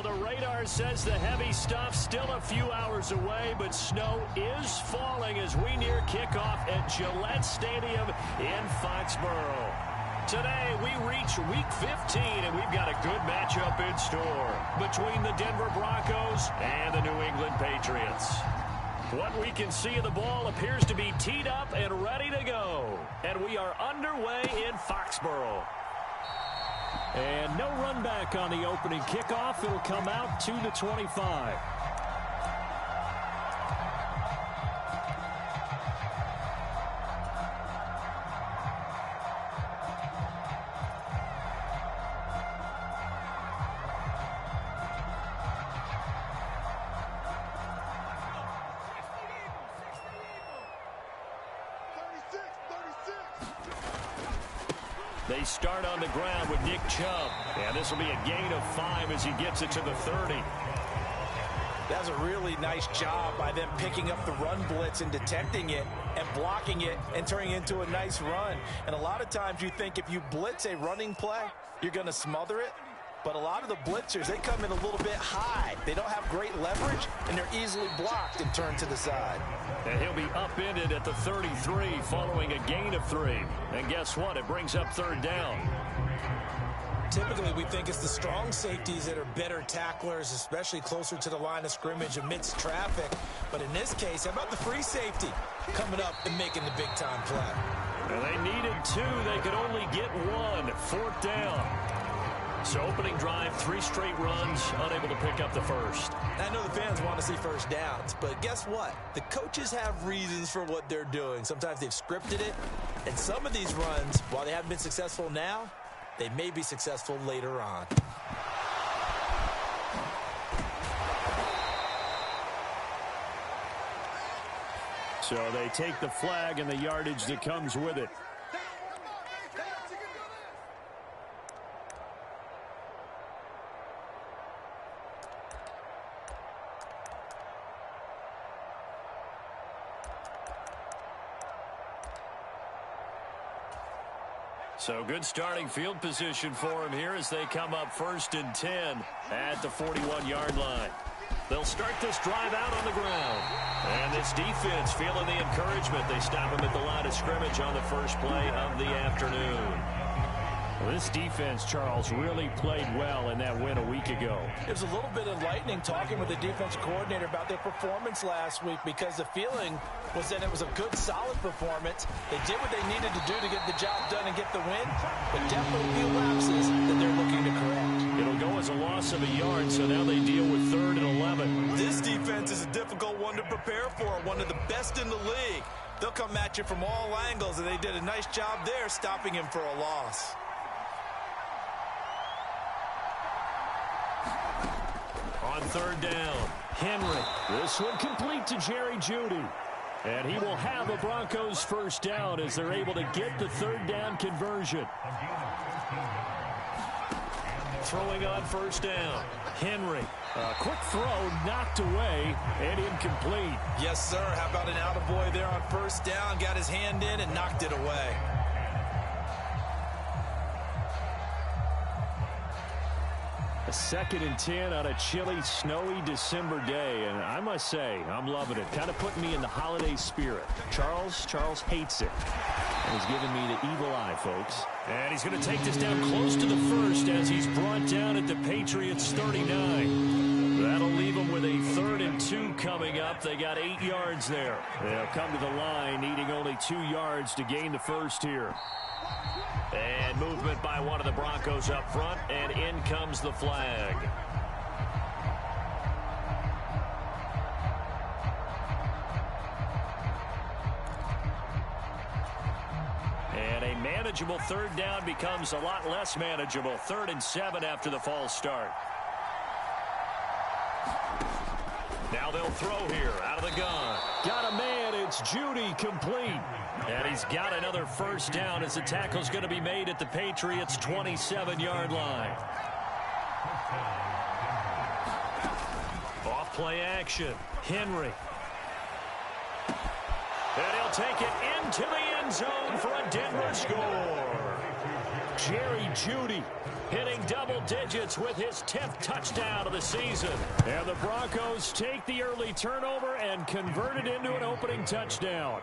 Well, the radar says the heavy stuff's still a few hours away, but snow is falling as we near kickoff at Gillette Stadium in Foxborough. Today, we reach Week 15, and we've got a good matchup in store between the Denver Broncos and the New England Patriots. What we can see of the ball appears to be teed up and ready to go. And we are underway in Foxborough. And no run back on the opening kickoff. It'll come out to the 25. They start on the ground with Nick Chubb. And this will be a gain of 5 as he gets it to the 30. That's a really nice job by them picking up the run blitz and detecting it and blocking it and turning it into a nice run. And a lot of times you think if you blitz a running play, you're going to smother it. But a lot of the blitzers, they come in a little bit high. They don't have great leverage, and they're easily blocked and turned to the side. And he'll be upended at the 33 following a gain of 3. And guess what? It brings up third down. Typically, we think it's the strong safeties that are better tacklers, especially closer to the line of scrimmage amidst traffic. But in this case, how about the free safety coming up and making the big-time play? And they needed 2. They could only get 1. 4th down. So opening drive, 3 straight runs, unable to pick up the first. I know the fans want to see first downs, but guess what? The coaches have reasons for what they're doing. Sometimes they've scripted it, and some of these runs, while they haven't been successful now, they may be successful later on. So they take the flag and the yardage that comes with it. So good starting field position for him here as they come up 1st and 10 at the 41-yard line. They'll start this drive out on the ground. And this defense feeling the encouragement. They stop him at the line of scrimmage on the first play of the afternoon. Well, this defense, Charles, really played well in that win a week ago. It was a little bit enlightening talking with the defensive coordinator about their performance last week because the feeling was that it was a good, solid performance. They did what they needed to do to get the job done and get the win, but definitely a few lapses that they're looking to correct. It'll go as a loss of a yard, so now they deal with 3rd and 11. This defense is a difficult one to prepare for, one of the best in the league. They'll come at you from all angles, and they did a nice job there stopping him for a loss. On 3rd down, Henry. This one complete to Jerry Jeudy. And he will have a Broncos first down as they're able to get the 3rd down conversion. Throwing on 1st down, Henry. A quick throw knocked away and incomplete. Yes, sir. How about an attaboy there on 1st down? Got his hand in and knocked it away. A 2nd and 10 on a chilly, snowy December day. And I must say, I'm loving it. Kind of putting me in the holiday spirit. Charles hates it. And he's giving me the evil eye, folks. And he's going to take this down close to the 1st as he's brought down at the Patriots 39. That'll leave them with a 3rd and 2 coming up. They got 8 yards there. They'll come to the line, needing only 2 yards to gain the first here. And movement by one of the Broncos up front, and in comes the flag. And a manageable 3rd down becomes a lot less manageable. 3rd and 7 after the false start. Now they'll throw here out of the gun. Got a man. It's Jeudy complete. And he's got another first down as the tackle's going to be made at the Patriots' 27-yard line. Off play action. Henry. And he'll take it into the end zone for a Denver score. Jerry Jeudy hitting double digits with his 10th touchdown of the season. And the Broncos take the early turnover and convert it into an opening touchdown.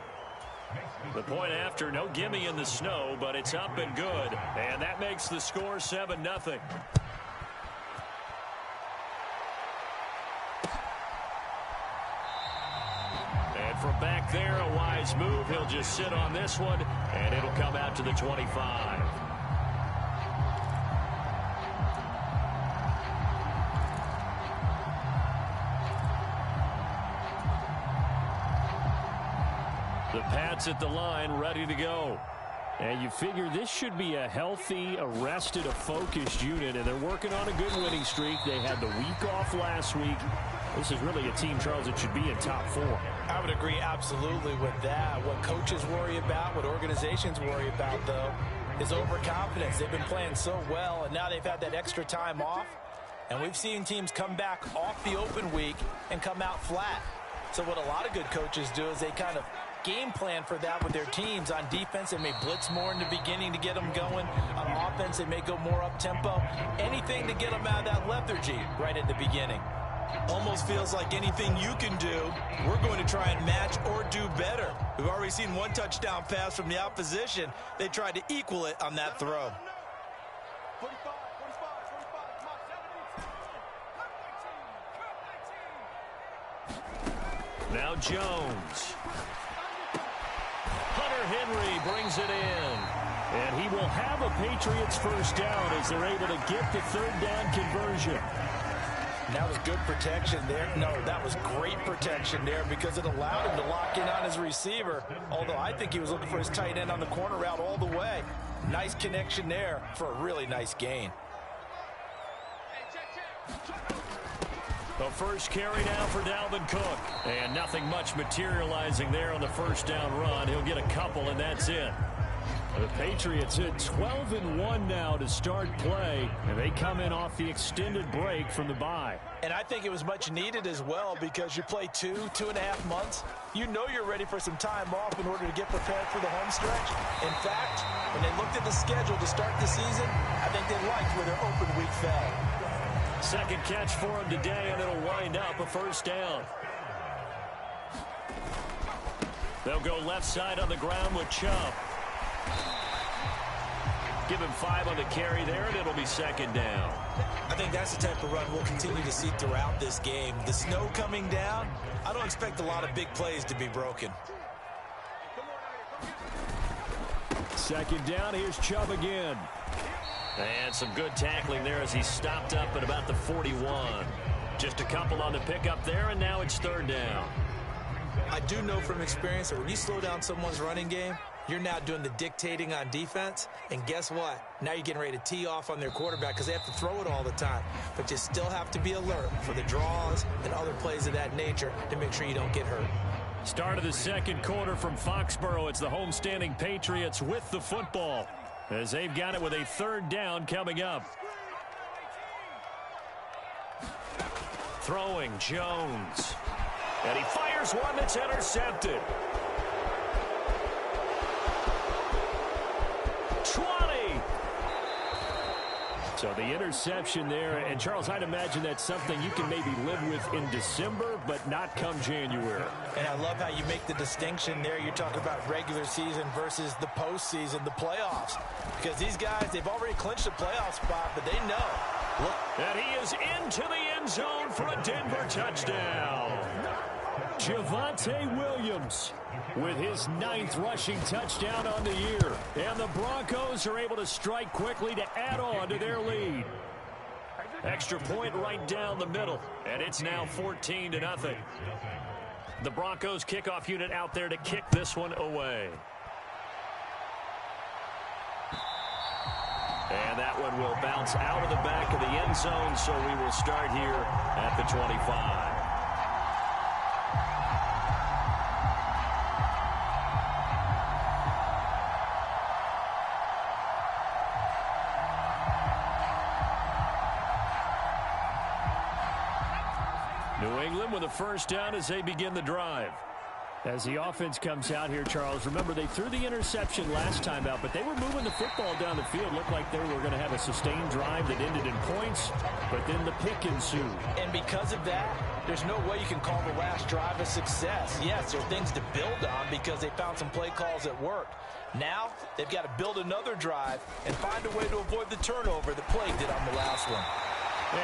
The point after, no gimme in the snow, but it's up and good. And that makes the score 7-0. From back there, a wise move. He'll just sit on this one, and it'll come out to the 25. The Pats at the line, ready to go. And you figure this should be a healthy, a rested, a focused unit, and they're working on a good winning streak. They had the week off last week. This is really a team, Charles, that should be in top 4. I would agree absolutely with that. What coaches worry about, what organizations worry about, though, is overconfidence. They've been playing so well, and now they've had that extra time off. And we've seen teams come back off the open week and come out flat. So what a lot of good coaches do is they kind of game plan for that with their teams. On defense, they may blitz more in the beginning to get them going. On offense, they may go more up-tempo. Anything to get them out of that lethargy right at the beginning. Almost feels like anything you can do, we're going to try and match or do better. We've already seen one touchdown pass from the opposition. They tried to equal it on that throw. Now Jones. Hunter Henry brings it in. And he will have a Patriots first down as they're able to get the third down conversion. That was good protection there. No, that was great protection there because it allowed him to lock in on his receiver. Although I think he was looking for his tight end on the corner route all the way. Nice connection there for a really nice gain. The first carry now for Dalvin Cook. And nothing much materializing there on the first down run. He'll get a couple, and that's it. The Patriots hit 12-1 now to start play, and they come in off the extended break from the bye. And I think it was much needed as well because you play 2.5 months. You know you're ready for some time off in order to get prepared for the home stretch. In fact, when they looked at the schedule to start the season, I think they liked where their open week fell. Second catch for him today, and it'll wind up a first down. They'll go left side on the ground with Chubb. Give him 5 on the carry there, and it'll be second down. I think that's the type of run we'll continue to see throughout this game. The snow coming down, I don't expect a lot of big plays to be broken. Second down, here's Chubb again. And some good tackling there as he stopped up at about the 41. Just a couple on the pickup there, and now it's third down. I do know from experience that when you slow down someone's running game, you're now doing the dictating on defense, and guess what? Now you're getting ready to tee off on their quarterback because they have to throw it all the time. But you still have to be alert for the draws and other plays of that nature to make sure you don't get hurt. Start of the second quarter from Foxborough. It's the homestanding Patriots with the football as they've got it with a third down coming up. Throwing Jones. And he fires one that's intercepted. 20. So the interception there, and Charles, I'd imagine that's something you can maybe live with in December, but not come January. And I love how you make the distinction there. You're talking about regular season versus the postseason, the playoffs. Because these guys, they've already clinched a playoff spot, but they know. Look. And he is into the end zone for a Denver touchdown. Javonte Williams with his 9th rushing touchdown on the year. And the Broncos are able to strike quickly to add on to their lead. Extra point right down the middle. And it's now 14-0. The Broncos kickoff unit out there to kick this one away. And that one will bounce out of the back of the end zone, so we will start here at the 25. New England with a first down as they begin the drive. As the offense comes out here, Charles, remember they threw the interception last time out, but they were moving the football down the field. Looked like they were going to have a sustained drive that ended in points, but then the pick ensued. And because of that, there's no way you can call the last drive a success. Yes, there are things to build on because they found some play calls that worked. Now, they've got to build another drive and find a way to avoid the turnover that plagued it on the last one.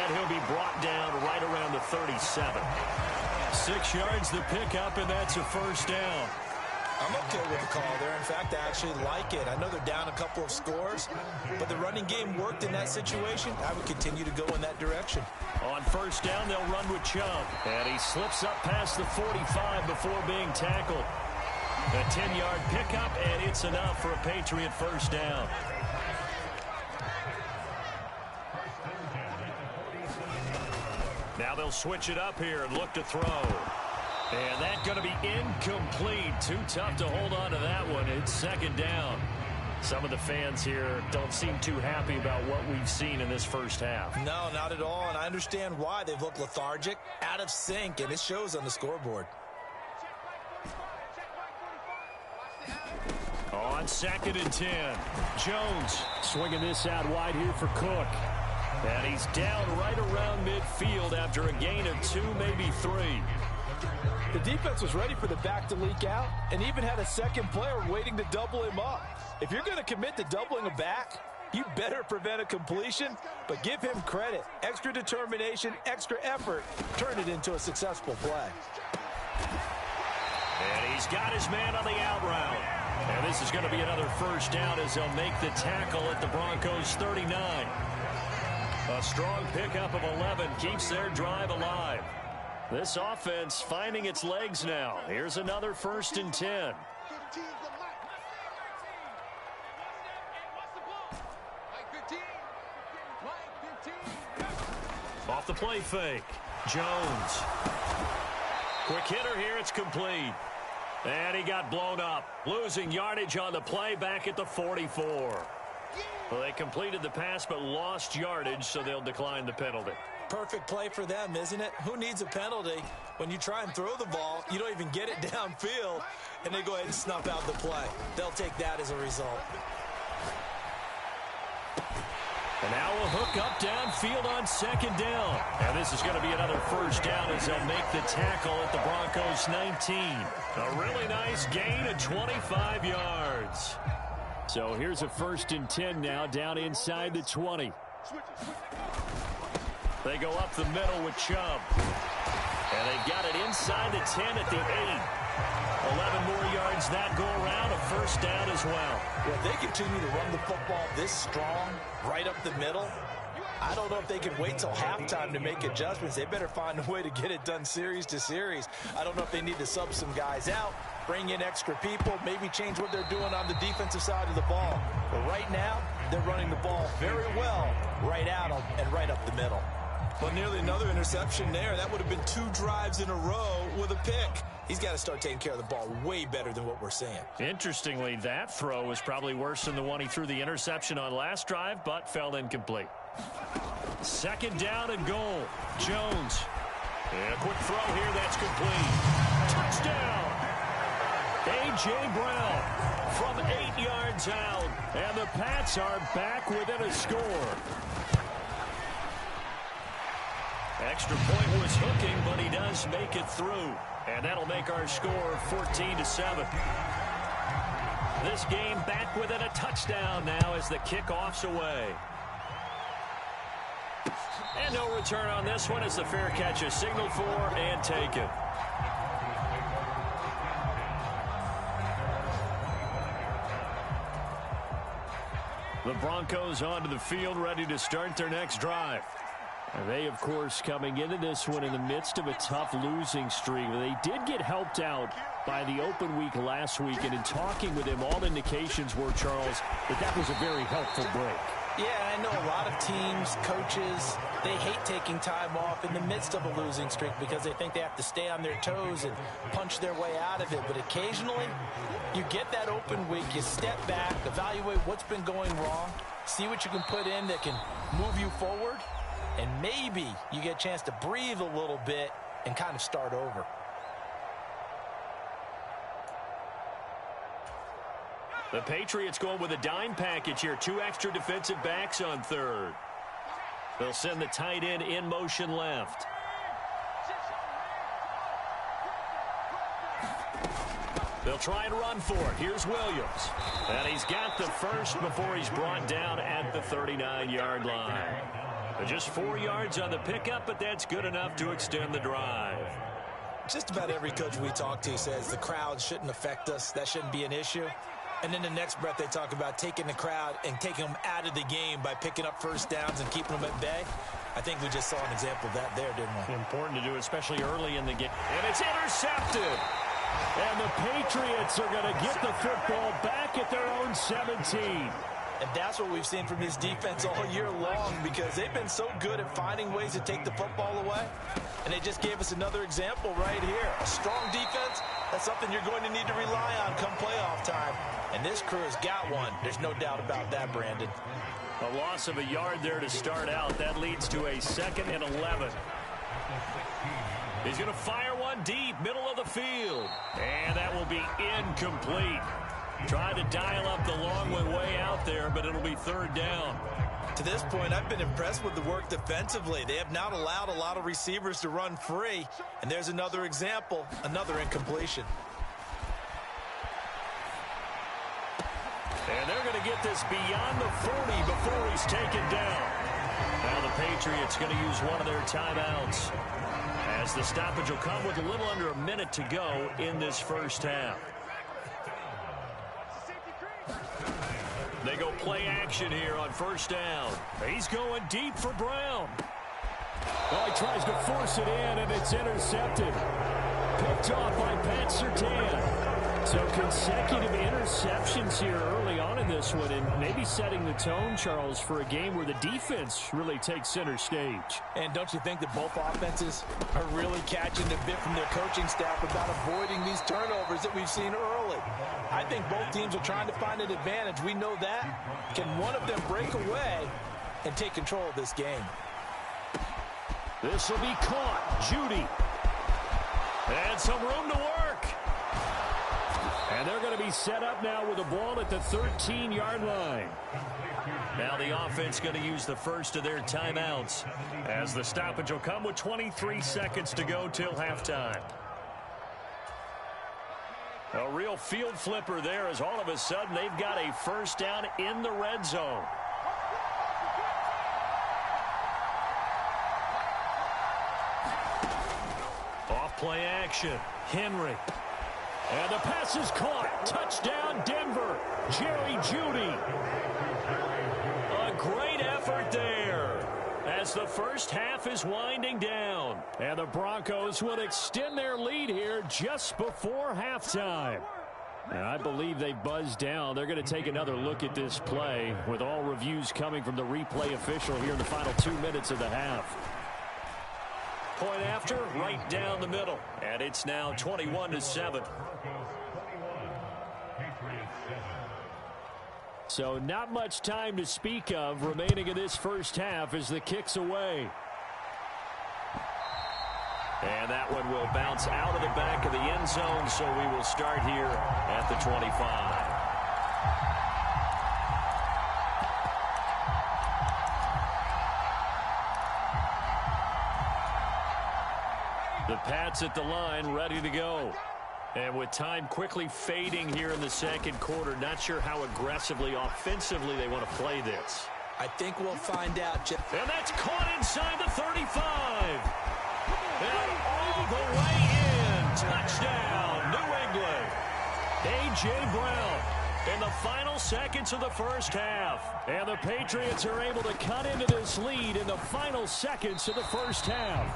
And he'll be brought down right around the 37. 6 yards the pickup, and that's a first down. I'm okay with the call there. In fact, I actually like it. I know they're down a couple of scores, but the running game worked in that situation. I would continue to go in that direction. On first down, they'll run with Chubb. And he slips up past the 45 before being tackled. A 10-yard pickup, and it's enough for a Patriot first down. Now they'll switch it up here and look to throw. And that's going to be incomplete. Too tough to hold on to that one. It's second down. Some of the fans here don't seem too happy about what we've seen in this first half. No, not at all, and I understand why. They've looked lethargic, out of sync, and it shows on the scoreboard. On 2nd and 10, Jones swinging this out wide here for Cook. And he's down right around midfield after a gain of 2, maybe 3. The defense was ready for the back to leak out and even had a second player waiting to double him up. If you're going to commit to doubling a back, you better prevent a completion, but give him credit. Extra determination, extra effort, turn it into a successful play. And he's got his man on the out route. And this is going to be another first down as they'll make the tackle at the Broncos 39. A strong pickup of 11 keeps their drive alive. This offense finding its legs now. Here's another 1st and 10. Off the play fake. Jones. Quick hitter here. It's complete. And he got blown up. Losing yardage on the play back at the 44. Well, they completed the pass but lost yardage, so they'll decline the penalty. Perfect play for them, isn't it? Who needs a penalty? When you try and throw the ball, you don't even get it downfield, and they go ahead and snuff out the play. They'll take that as a result. And now a hook up downfield on 2nd down. And this is going to be another first down as they'll make the tackle at the Broncos 19. A really nice gain of 25 yards. So here's a 1st and 10 now down inside the 20. They go up the middle with Chubb. And they've got it inside the 10 at the 8. 11 more yards that go around, a first down as well. Well, if they continue to run the football this strong, right up the middle, I don't know if they can wait till halftime to make adjustments. They better find a way to get it done series to series. I don't know if they need to sub some guys out, bring in extra people, maybe change what they're doing on the defensive side of the ball. But right now, they're running the ball very well right at them and right up the middle. Well, nearly another interception there. That would have been 2 drives in a row with a pick. He's got to start taking care of the ball way better than what we're seeing. Interestingly, that throw was probably worse than the one he threw the interception on last drive, but fell incomplete. 2nd down and goal. Jones. And a quick throw here. That's complete. Touchdown. A.J. Brown from 8 yards out. And the Pats are back within a score. Extra point was hooking, but he does make it through. And that'll make our score 14-7. This game back within a touchdown now as the kickoff's away. And no return on this one as the fair catch is signaled for and taken. The Broncos onto the field, ready to start their next drive. And they, of course, coming into this one in the midst of a tough losing streak. They did get helped out by the open week last week, and in talking with him, all indications were, Charles, that was a very helpful break. Yeah, I know a lot of teams, coaches, they hate taking time off in the midst of a losing streak because they think they have to stay on their toes and punch their way out of it. But occasionally, you get that open week, you step back, evaluate what's been going wrong, see what you can put in that can move you forward, and maybe you get a chance to breathe a little bit and kind of start over. The Patriots going with a dime package here. 2 extra defensive backs on third. They'll send the tight end in motion left. They'll try and run for it. Here's Williams. And he's got the first before he's brought down at the 39-yard line. Just 4 yards on the pickup, but that's good enough to extend the drive. Just about every coach we talk to says the crowd shouldn't affect us. That shouldn't be an issue. And then the next breath they talk about taking the crowd and taking them out of the game by picking up first downs and keeping them at bay. I think we just saw an example of that there, didn't we? Important to do, especially early in the game. And it's intercepted. And the Patriots are going to get the football back at their own 17. And that's what we've seen from this defense all year long, because they've been so good at finding ways to take the football away. And they just gave us another example right here. A strong defense, that's something you're going to need to rely on come playoff time. And this crew has got one. There's no doubt about that, Brandon. A loss of a yard there to start out. That leads to a 2nd and 11. He's going to fire one deep, middle of the field. And that will be incomplete. Trying to dial up the long way out there, but it'll be 3rd down. To this point, I've been impressed with the work defensively. They have not allowed a lot of receivers to run free. And there's another example, another incompletion. And they're going to get this beyond the 40 before he's taken down. Now the Patriots going to use one of their timeouts, as the stoppage will come with a little under a minute to go in this first half. They go play action here on 1st down. He's going deep for Brown. Well, he tries to force it in, and it's intercepted. Picked off by Pat Surtain. So consecutive interceptions here early on in this one, and maybe setting the tone, Charles, for a game where the defense really takes center stage. And don't you think that both offenses are really catching the bit from their coaching staff about avoiding these turnovers that we've seen early? I think both teams are trying to find an advantage. We know that. Can one of them break away and take control of this game? This will be caught. Judy. And some room to work. And they're going to be set up now with the ball at the 13-yard line. Now the offense going to use the first of their timeouts, as the stoppage will come with 23 seconds to go till halftime. A real field flipper there, as all of a sudden they've got a first down in the red zone. Off play action. Henry. And the pass is caught. Touchdown, Denver. Jerry Jeudy. A great effort there, as the first half is winding down. And the Broncos will extend their lead here just before halftime. And I believe they buzzed down. They're going to take another look at this play, with all reviews coming from the replay official here in the final 2 minutes of the half. Point after, right down the middle. And it's now 21-7. So not much time to speak of remaining in this first half as the kick's away. And that one will bounce out of the back of the end zone, so we will start here at the 25. The Pats at the line, ready to go. And with time quickly fading here in the second quarter, not sure how aggressively, offensively they want to play this. I think we'll find out, Jeff. And that's caught inside the 35. And all the way in. Touchdown, New England. A.J. Brown in the final seconds of the first half. And the Patriots are able to cut into this lead in the final seconds of the first half.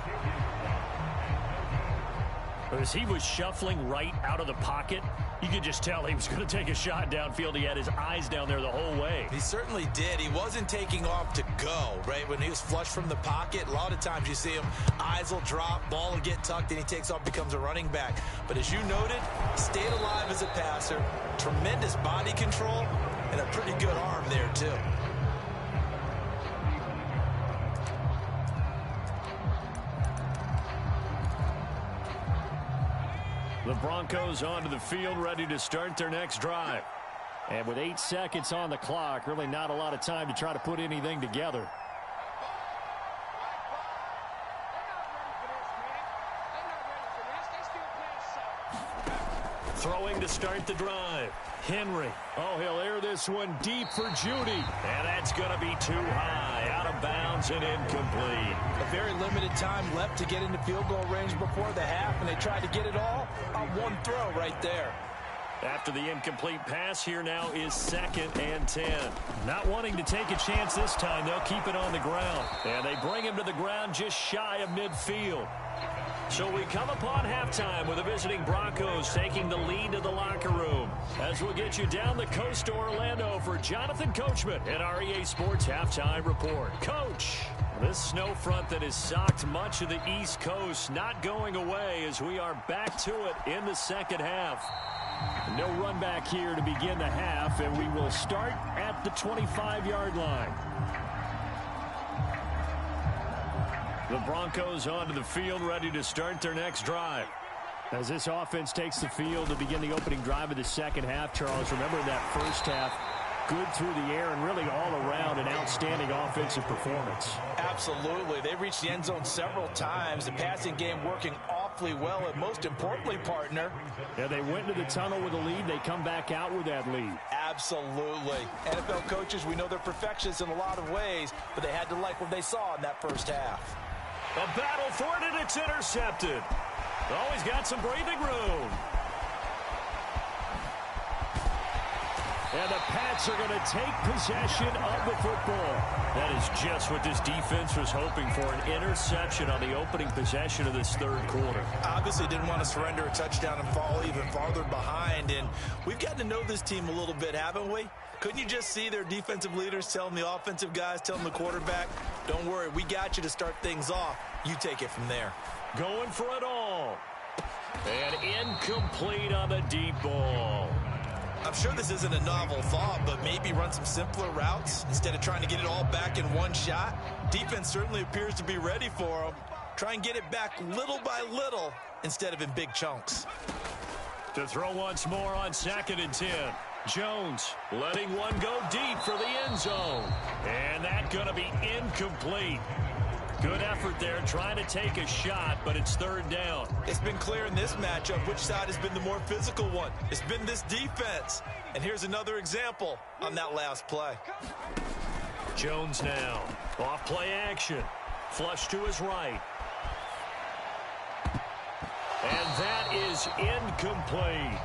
As he was shuffling right out of the pocket, you could just tell he was going to take a shot downfield. He had his eyes down there the whole way. He certainly did. He wasn't taking off to go, right? When he was flush from the pocket, a lot of times you see him, eyes will drop, ball will get tucked, and he takes off, becomes a running back. But as you noted, stayed alive as a passer, tremendous body control, and a pretty good arm there, too. The Broncos onto the field, ready to start their next drive. And with 8 seconds on the clock, really not a lot of time to try to put anything together. Throwing to start the drive. Henry. Oh, he'll air this one deep for Judy. And that's going to be too high. Out of bounds and incomplete. A very limited time left to get into field goal range before the half, and they tried to get it all on one throw right there. After the incomplete pass, here now is 2nd and 10. Not wanting to take a chance this time, they'll keep it on the ground. And they bring him to the ground just shy of midfield. So we come upon halftime with the visiting Broncos taking the lead to the locker room. As we'll get you down the coast to Orlando for Jonathan Coachman at our EA Sports Halftime Report. Coach, this snow front that has socked much of the East Coast not going away as we are back to it in the second half. No run back here to begin the half, and we will start at the 25-yard line. The Broncos onto the field, ready to start their next drive. As this offense takes the field to begin the opening drive of the second half, Charles, remember that first half, good through the air and really all around an outstanding offensive performance. Absolutely. They reached the end zone several times. The passing game working awfully well, and most importantly, partner. Yeah, they went into the tunnel with a lead. They come back out with that lead. Absolutely. NFL coaches, we know they're perfectionists in a lot of ways, but they had to like what they saw in that first half. A battle for it, and it's intercepted. Oh, he's got some breathing room. And the Pats are going to take possession of the football. That is just what this defense was hoping for, an interception on the opening possession of this third quarter. Obviously didn't want to surrender a touchdown and fall even farther behind. And we've gotten to know this team a little bit, haven't we? Couldn't you just see their defensive leaders telling the offensive guys, telling the quarterback, don't worry, we got you to start things off. You take it from there. Going for it all. And incomplete on the deep ball. I'm sure this isn't a novel thought, but maybe run some simpler routes instead of trying to get it all back in one shot. Defense certainly appears to be ready for them. Try and get it back little by little instead of in big chunks. To throw once more on 2nd and 10. Jones letting one go deep for the end zone. And that's going to be incomplete. Good effort there, trying to take a shot, but it's 3rd down. It's been clear in this matchup which side has been the more physical one. It's been this defense. And here's another example on that last play. Jones now. Off play action. Flush to his right. And that is incomplete.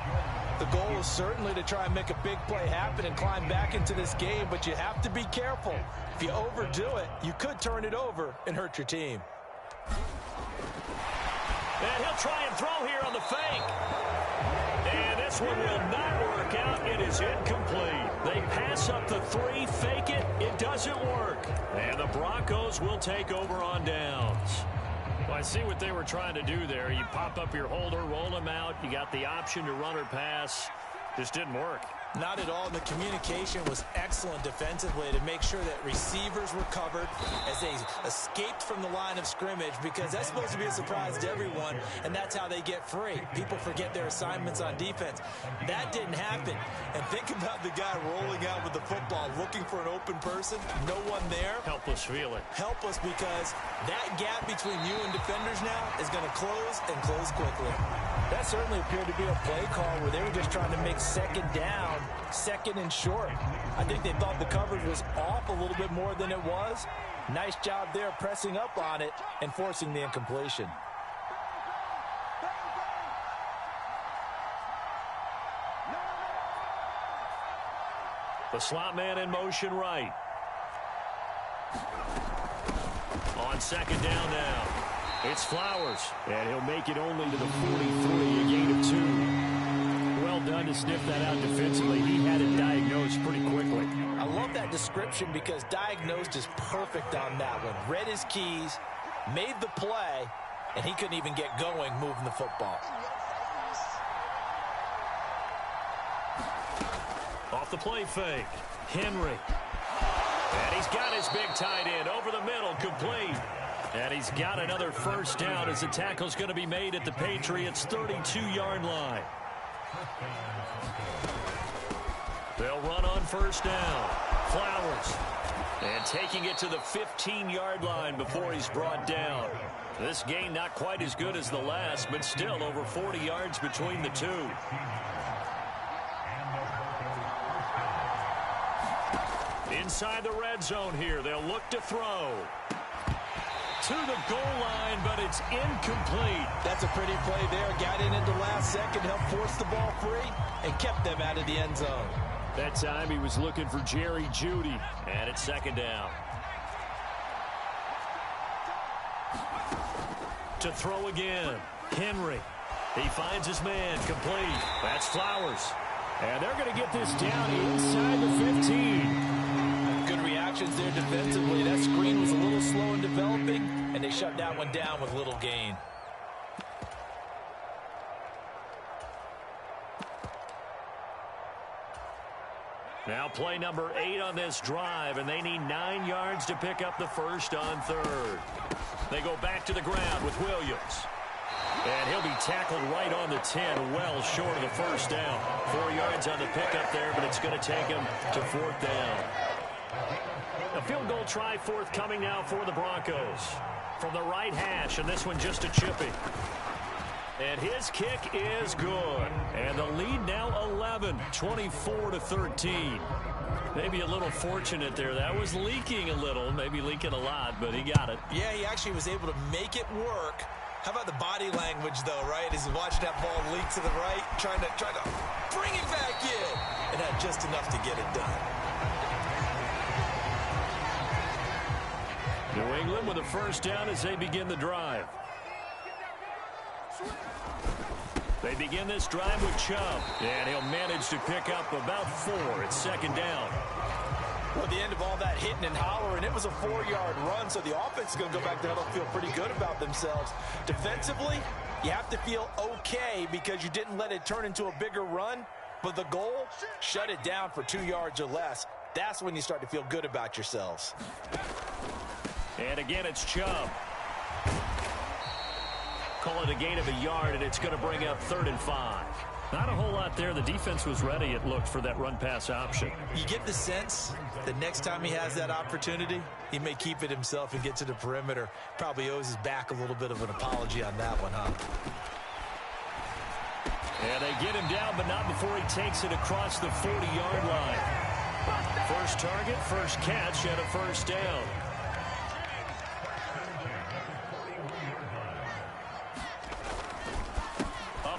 The goal is certainly to try and make a big play happen and climb back into this game, but you have to be careful. If you overdo it, you could turn it over and hurt your team. And he'll try and throw here on the fake. And this one will not work out. It is incomplete. They pass up the 3, fake it. It doesn't work. And the Broncos will take over on downs. Well, I see what they were trying to do there. You pop up your holder, roll him out. You got the option to run or pass. Just didn't work. Not at all. The communication was excellent defensively to make sure that receivers were covered as they escaped from the line of scrimmage, because that's supposed to be a surprise to everyone, and that's how they get free. People forget their assignments on defense. That didn't happen. And think about the guy rolling out with the football, looking for an open person, no one there. Helpless feeling. Helpless, because that gap between you and defenders now is going to close and close quickly. That certainly appeared to be a play call where they were just trying to make 2nd down, 2nd and short. I think they thought the coverage was off a little bit more than it was. Nice job there pressing up on it and forcing the incompletion. The slot man in motion right. On 2nd down now. It's Flowers. And he'll make it only to the 43, a gain of 2. Well done to sniff that out defensively. He had it diagnosed pretty quickly. I love that description because diagnosed is perfect on that one. Read his keys, made the play, and he couldn't even get going moving the football. Off the play fake. Henry. And he's got his big tight end over the middle, complete. And he's got another 1st down as the tackle's going to be made at the Patriots' 32-yard line. They'll run on first down. Flowers. And taking it to the 15-yard line before he's brought down. This gain not quite as good as the last, but still over 40 yards between the two. Inside the red zone here, they'll look to throw. To the goal line, but it's incomplete. That's a pretty play there. Got in at the last second, helped force the ball free, and kept them out of the end zone. That time he was looking for Jerry Jeudy, and it's second down. To throw again, Henry. He finds his man, complete. That's Flowers. And they're going to get this down inside the 15. Good reactions there defensively. That screen was a little slow in developing, and they shut that one down with little gain. Now play number 8 on this drive, and they need 9 yards to pick up the first on third. They go back to the ground with Williams. And he'll be tackled right on the 10, well short of the first down. 4 yards on the pickup there, but it's going to take him to fourth down. A field goal try forthcoming now for the Broncos. From the right hash, and this one just a chippy. And his kick is good. And the lead now 11, 24-13. Maybe a little fortunate there. That was leaking a little, maybe leaking a lot, but he got it. Yeah, he actually was able to make it work. How about the body language, though, right? As he's watching that ball leak to the right, trying to bring it back in. And had just enough to get it done. New England with a first down as they begin the drive. They begin this drive with Chubb, and he'll manage to pick up about 4. It's second down. Well, at the end of all that hitting and hollering, it was a 4-yard run, so the offense is going to go back there and feel pretty good about themselves. Defensively, you have to feel okay because you didn't let it turn into a bigger run, but the goal, shut it down for 2 yards or less. That's when you start to feel good about yourselves. And again, it's Chubb. Call it a gain of a yard, and it's going to bring up 3rd and 5. Not a whole lot there. The defense was ready, it looked, for that run-pass option. You get the sense that next time he has that opportunity, he may keep it himself and get to the perimeter. Probably owes his back a little bit of an apology on that one, huh? And they get him down, but not before he takes it across the 40-yard line. First target, first catch, and a first down.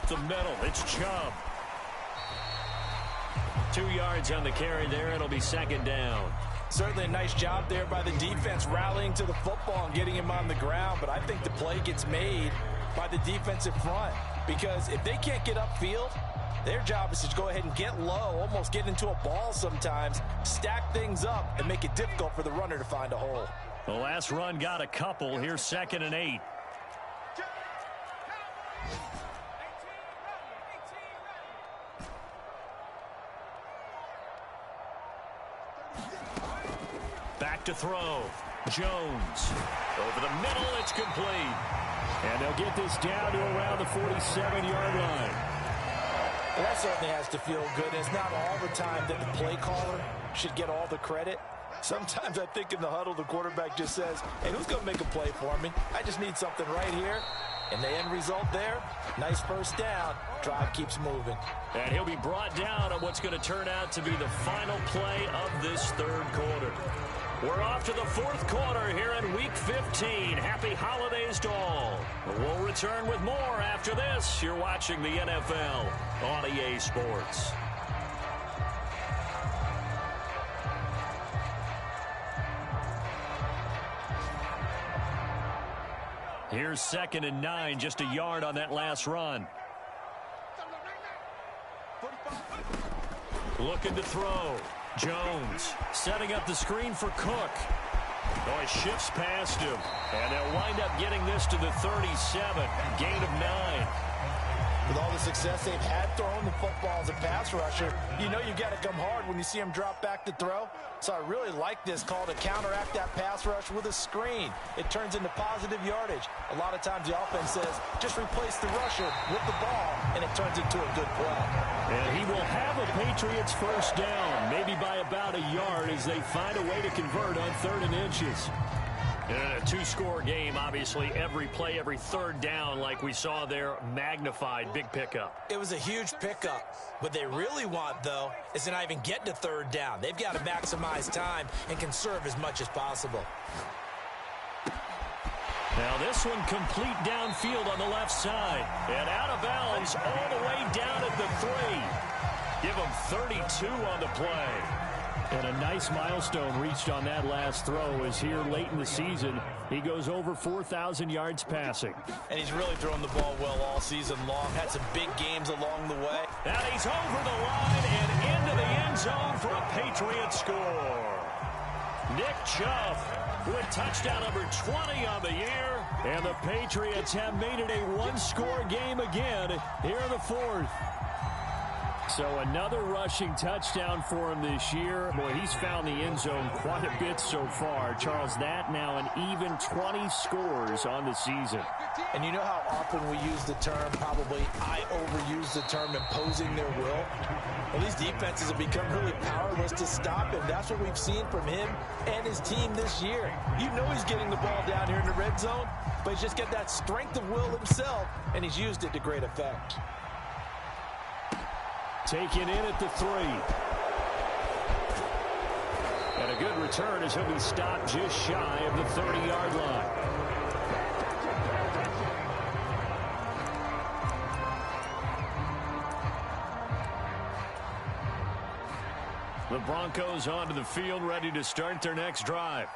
The middle, it's Chubb. 2 yards on the carry there. It'll be second down. Certainly a nice job there by the defense rallying to the football and getting him on the ground, but I think the play gets made by the defensive front because if they can't get upfield, their job is to go ahead and get low, almost get into a ball sometimes, stack things up, and make it difficult for the runner to find a hole. The last run got a couple. Here's 2nd and 8. Back to throw. Jones. Over the middle, it's complete. And they'll get this down to around the 47-yard line. Well, that certainly has to feel good. It's not all the time that the play caller should get all the credit. Sometimes I think in the huddle, the quarterback just says, hey, who's going to make a play for me? I just need something right here. And the end result there, nice first down. Drive keeps moving. And he'll be brought down on what's going to turn out to be the final play of this 3rd quarter. We're off to the 4th quarter here in Week 15. Happy holidays to all. We'll return with more after this. You're watching the NFL on EA Sports. Here's 2nd and 9, just a yard on that last run. Looking to throw. Jones setting up the screen for Cook. Oh, he shifts past him. And they'll wind up getting this to the 37. Gain of 9. With all the success they've had throwing the football as a pass rusher, you know you've got to come hard when you see him drop back to throw. So I really like this call to counteract that pass rush with a screen. It turns into positive yardage. A lot of times the offense says, just replace the rusher with the ball, and it turns into a good play. And he will have a Patriots first down, maybe by about a yard as they find a way to convert on 3rd and inches. In a 2-score game, obviously, every play, every third down, like we saw there, magnified, big pickup. It was a huge pickup. What they really want, though, is to not even get to 3rd down. They've got to maximize time and conserve as much as possible. Now this one complete downfield on the left side. And out of bounds all the way down at the 3. Give him 32 on the play. And a nice milestone reached on that last throw as here late in the season, he goes over 4,000 yards passing. And he's really thrown the ball well all season long. Had some big games along the way. And he's over the line and into the end zone for a Patriots score. Nick Chubb with touchdown number 20 on the year. And the Patriots have made it a 1-score game again here in the 4th. So another rushing touchdown for him this year. Boy, he's found the end zone quite a bit so far. Charles, that now an even 20 scores on the season. And you know how often we use the term, probably I overuse the term, imposing their will? Well, these defenses have become really powerless to stop him. That's what we've seen from him and his team this year. You know he's getting the ball down here in the red zone, but he's just got that strength of will himself, and he's used it to great effect. Taken in at the 3. And a good return as he'll be stopped just shy of the 30-yard line. The Broncos onto the field, ready to start their next drive.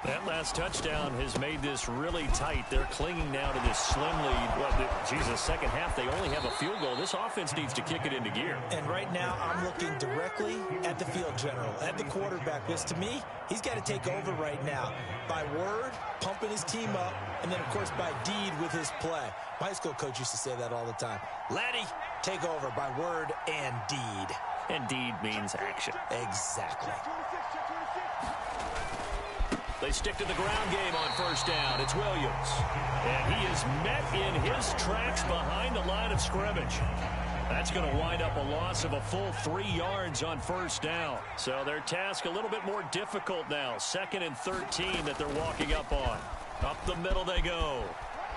That last touchdown has made this really tight. They're clinging now to this slim lead. Well, the second half, they only have a field goal. This offense needs to kick it into gear. And right now, I'm looking directly at the field general, at the quarterback. Because to me, he's got to take over right now. By word, pumping his team up, and then, of course, by deed with his play. My high school coach used to say that all the time. Laddie, take over by word and deed. And deed means action. Exactly. They stick to the ground game on first down. It's Williams. And he is met in his tracks behind the line of scrimmage. That's going to wind up a loss of a full 3 yards on first down. So their task a little bit more difficult now. 2nd and 13 that they're walking up on. Up the middle they go.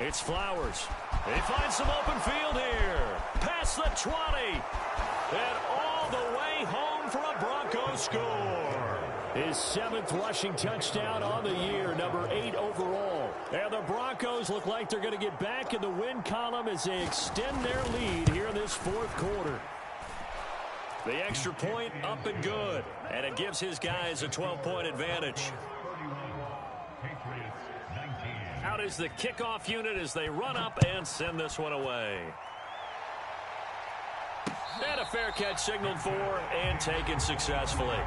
It's Flowers. They find some open field here. Past the 20. And all the way home for a Broncos score. His 7th rushing touchdown on the year, number 8 overall. And the Broncos look like they're going to get back in the win column as they extend their lead here in this 4th quarter. The extra point up and good, and it gives his guys a 12-point advantage. Out is the kickoff unit as they run up and send this one away. And a fair catch signaled for and taken successfully.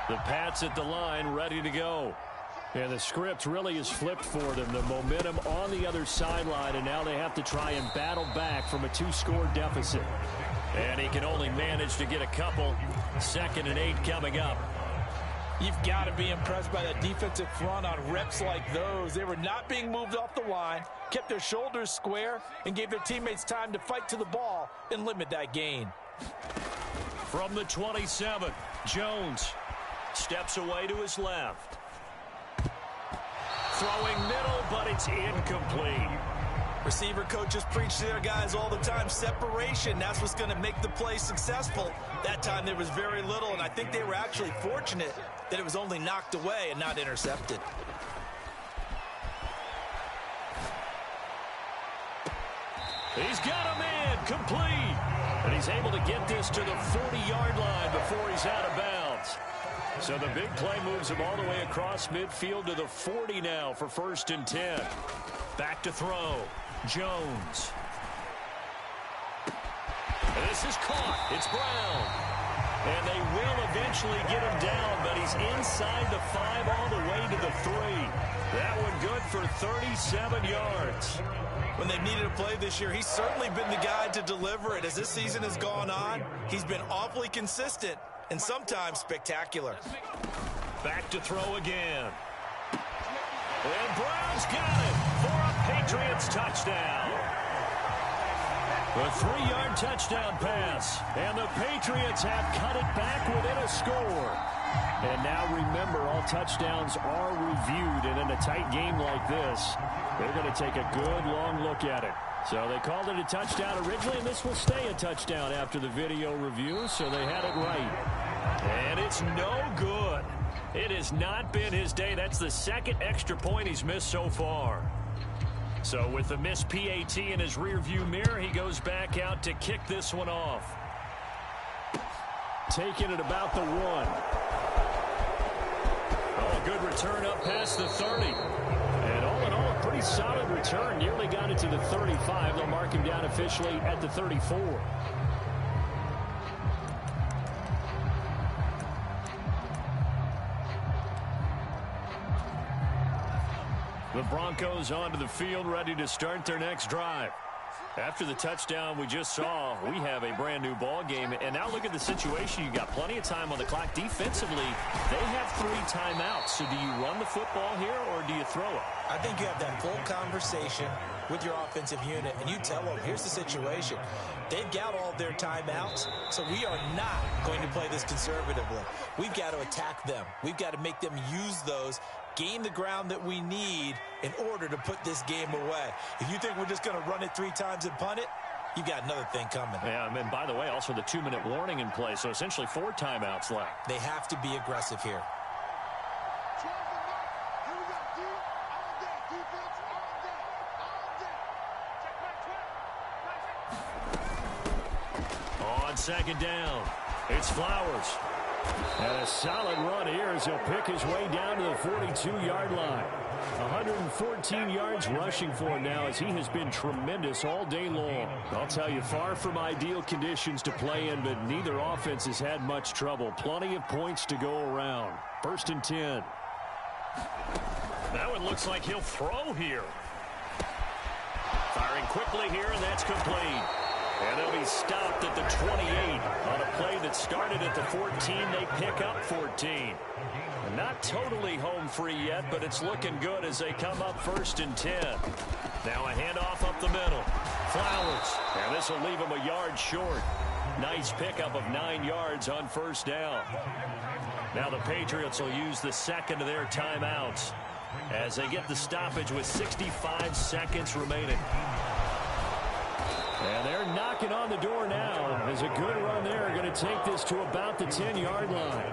The Pats at the line, ready to go. And the script really is flipped for them. The momentum on the other sideline, and now they have to try and battle back from a 2-score deficit. And he can only manage to get a couple. 2nd and 8 coming up. You've got to be impressed by that defensive front on reps like those. They were not being moved off the line, kept their shoulders square, and gave their teammates time to fight to the ball and limit that gain. From the 27, Jones steps away to his left. Throwing middle, but it's incomplete. Receiver coaches preach to their guys all the time. Separation, that's what's going to make the play successful. That time there was very little, and I think they were actually fortunate that it was only knocked away and not intercepted. He's got him in, complete. And he's able to get this to the 40-yard line before he's out of bounds. So the big play moves him all the way across midfield to the 40 now for 1st and 10. Back to throw. Jones. This is caught. It's Brown. And they will eventually get him down, but he's inside the 5 all the way to the 3. for 37 yards. When they've needed a play this year, he's certainly been the guy to deliver it. As this season has gone on, he's been awfully consistent and sometimes spectacular. Back to throw again. And Brown's got it for a Patriots touchdown. A 3-yard touchdown pass, and the Patriots have cut it back within a score. And now remember, all touchdowns are reviewed, and in a tight game like this, they're going to take a good long look at it. So they called it a touchdown originally, and this will stay a touchdown after the video review, so they had it right. And it's no good. It has not been his day. That's the second extra point he's missed so far. So with the missed PAT in his rearview mirror, he goes back out to kick this one off. Taking it about the 1. Oh, a good return up past the 30. And all in all, a pretty solid return. Nearly got it to the 35. They'll mark him down officially at the 34. The Broncos onto the field, ready to start their next drive. After the touchdown we just saw, we have a brand new ball game. And now look at the situation. You got plenty of time on the clock. Defensively, they have 3 timeouts. So do you run the football here or do you throw it? I think you have that full conversation with your offensive unit, and you tell them, here's the situation. They've got all their timeouts, so we are not going to play this conservatively. We've got to attack them. We've got to make them use those, gain the ground that we need in order to put this game away. If you think we're just going to run it 3 times and punt it, you've got another thing coming. Yeah, and by the way, also the 2-minute warning in play, so essentially 4 timeouts left. They have to be aggressive here. On second down, it's Flowers. And a solid run here as he'll pick his way down to the 42-yard line. 114 yards rushing for him now as he has been tremendous all day long. I'll tell you, far from ideal conditions to play in, but neither offense has had much trouble. Plenty of points to go around. 1st and 10. That one looks like he'll throw here. Firing quickly here, and that's complete. And they'll be stopped at the 28 on a play that started at the 14. They pick up 14. Not totally home free yet, but it's looking good as they come up 1st and 10. Now a handoff up the middle. Flowers. And this will leave him a yard short. Nice pickup of 9 yards on 1st down. Now the Patriots will use the second of their timeouts as they get the stoppage with 65 seconds remaining. And they're knocking on the door now. There's a good run there. Going to take this to about the 10-yard line.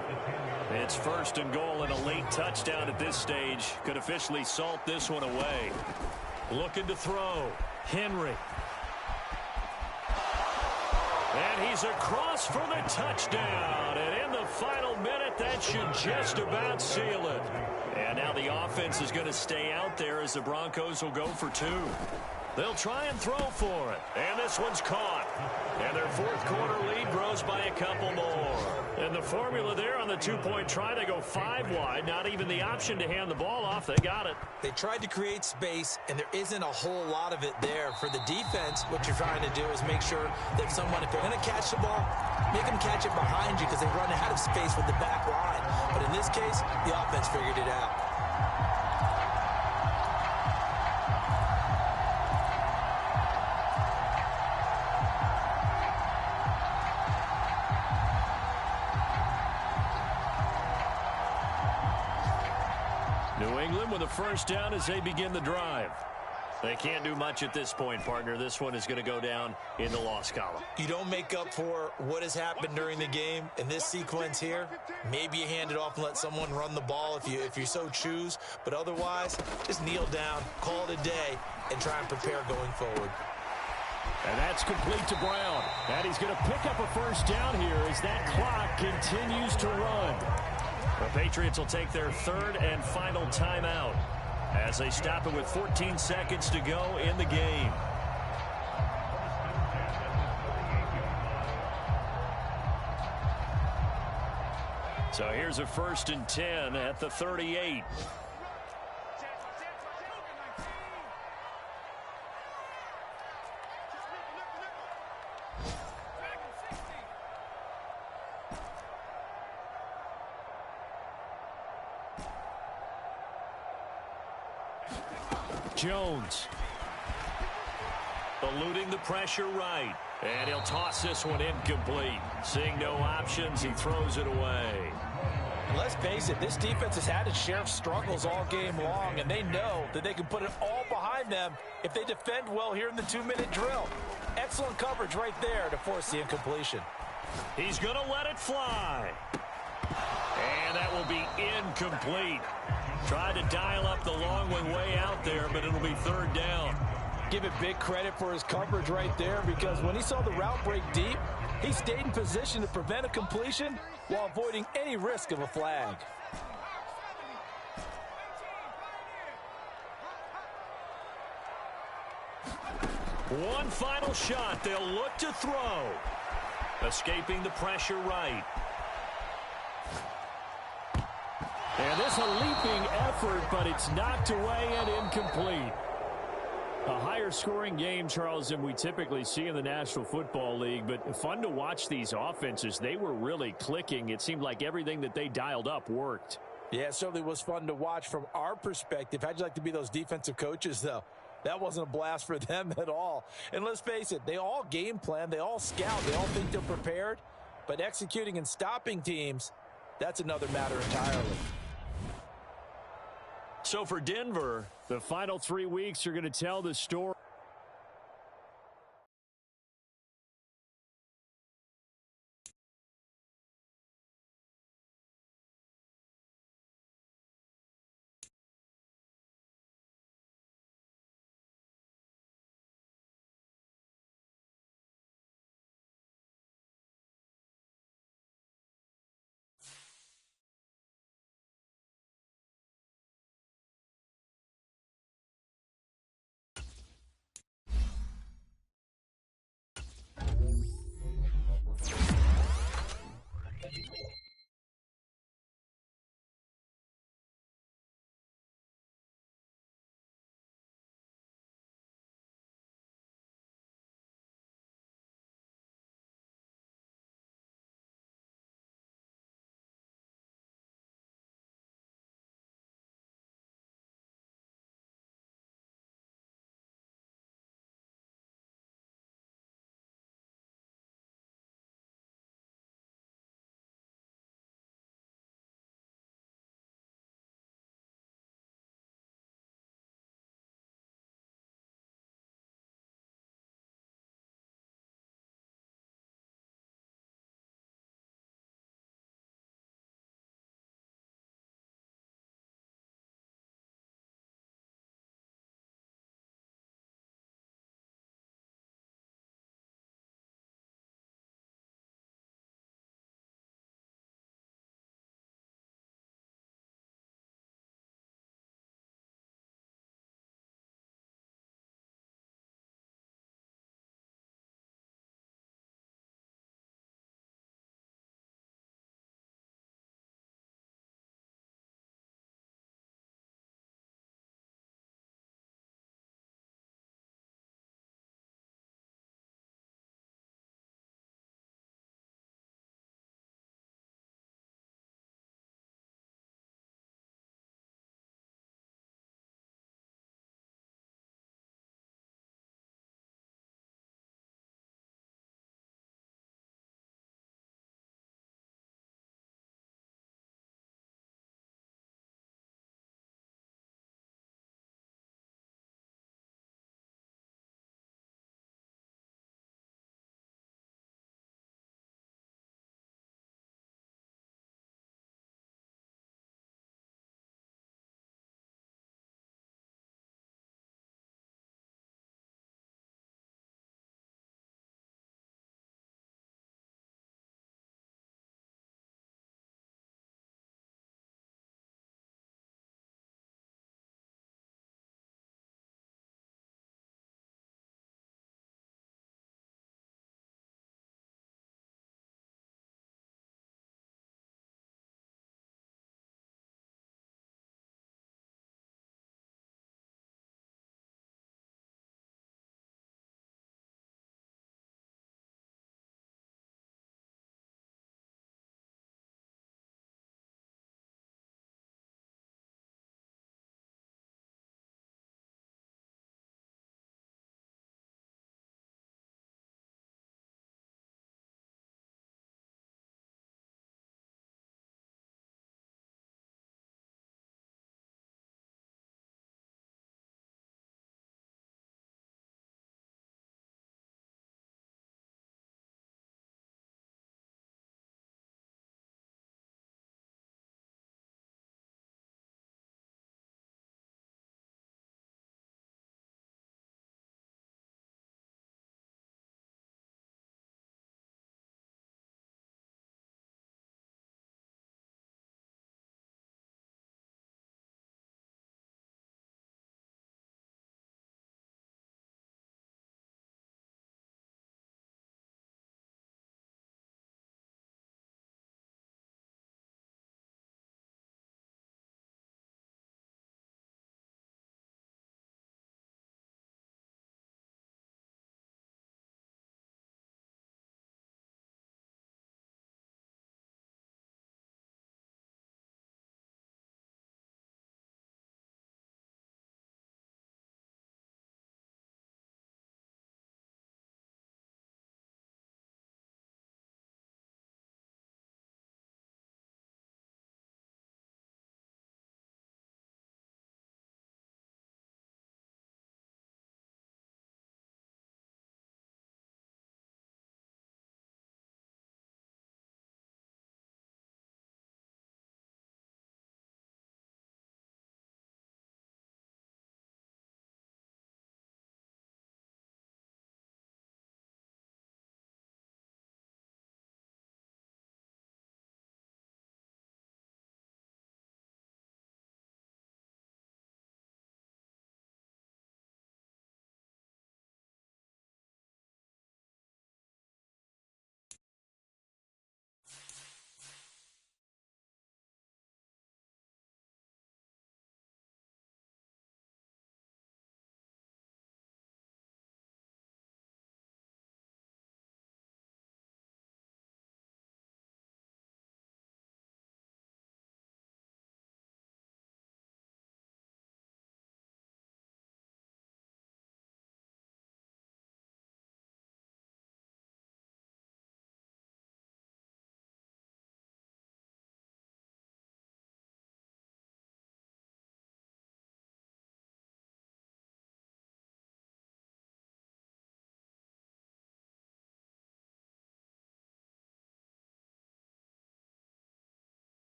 It's 1st and goal and a late touchdown at this stage. Could officially salt this one away. Looking to throw. Henry. And he's across for the touchdown. And in the final minute, that should just about seal it. And now the offense is going to stay out there as the Broncos will go for 2. They'll try and throw for it. And this one's caught. And their 4th quarter lead grows by a couple more. And the formula there on the 2-point try, they go 5 wide. Not even the option to hand the ball off. They got it. They tried to create space, and there isn't a whole lot of it there. For the defense, what you're trying to do is make sure that someone, if they're going to catch the ball, make them catch it behind you because they run out of space with the back line. But in this case, the offense figured it out. New England with a 1st down as they begin the drive. They can't do much at this point, partner. This one is going to go down in the loss column. You don't make up for what has happened during the game in this sequence here. Maybe you hand it off and let someone run the ball if you so choose. But otherwise, just kneel down, call it a day, and try and prepare going forward. And that's complete to Brown. And he's going to pick up a 1st down here as that clock continues to run. The Patriots will take their 3rd and final timeout as they stop it with 14 seconds to go in the game. So here's a 1st and 10 at the 38. Jones. Eluding the pressure right. And he'll toss this one incomplete. Seeing no options, he throws it away. And let's face it, this defense has had its share of struggles all game long, and they know that they can put it all behind them if they defend well here in the 2-minute drill. Excellent coverage right there to force the incompletion. He's going to let it fly. And that will be incomplete. Tried to dial up the long one way out there, but it'll be third down. Give it big credit for his coverage right there, because when he saw the route break deep, he stayed in position to prevent a completion while avoiding any risk of a flag. One final shot. They'll look to throw. Escaping the pressure right. And this a leaping effort, but it's knocked away and incomplete. A higher scoring game, Charles, than we typically see in the National Football League, but fun to watch these offenses. They were really clicking. It seemed like everything that they dialed up worked. Yeah, it certainly was fun to watch from our perspective. How'd you like to be those defensive coaches, though? That wasn't a blast for them at all. And let's face it, they all game plan, they all scout, they all think they're prepared, but executing and stopping teams, that's another matter entirely. So for Denver, the final 3 weeks are going to tell the story.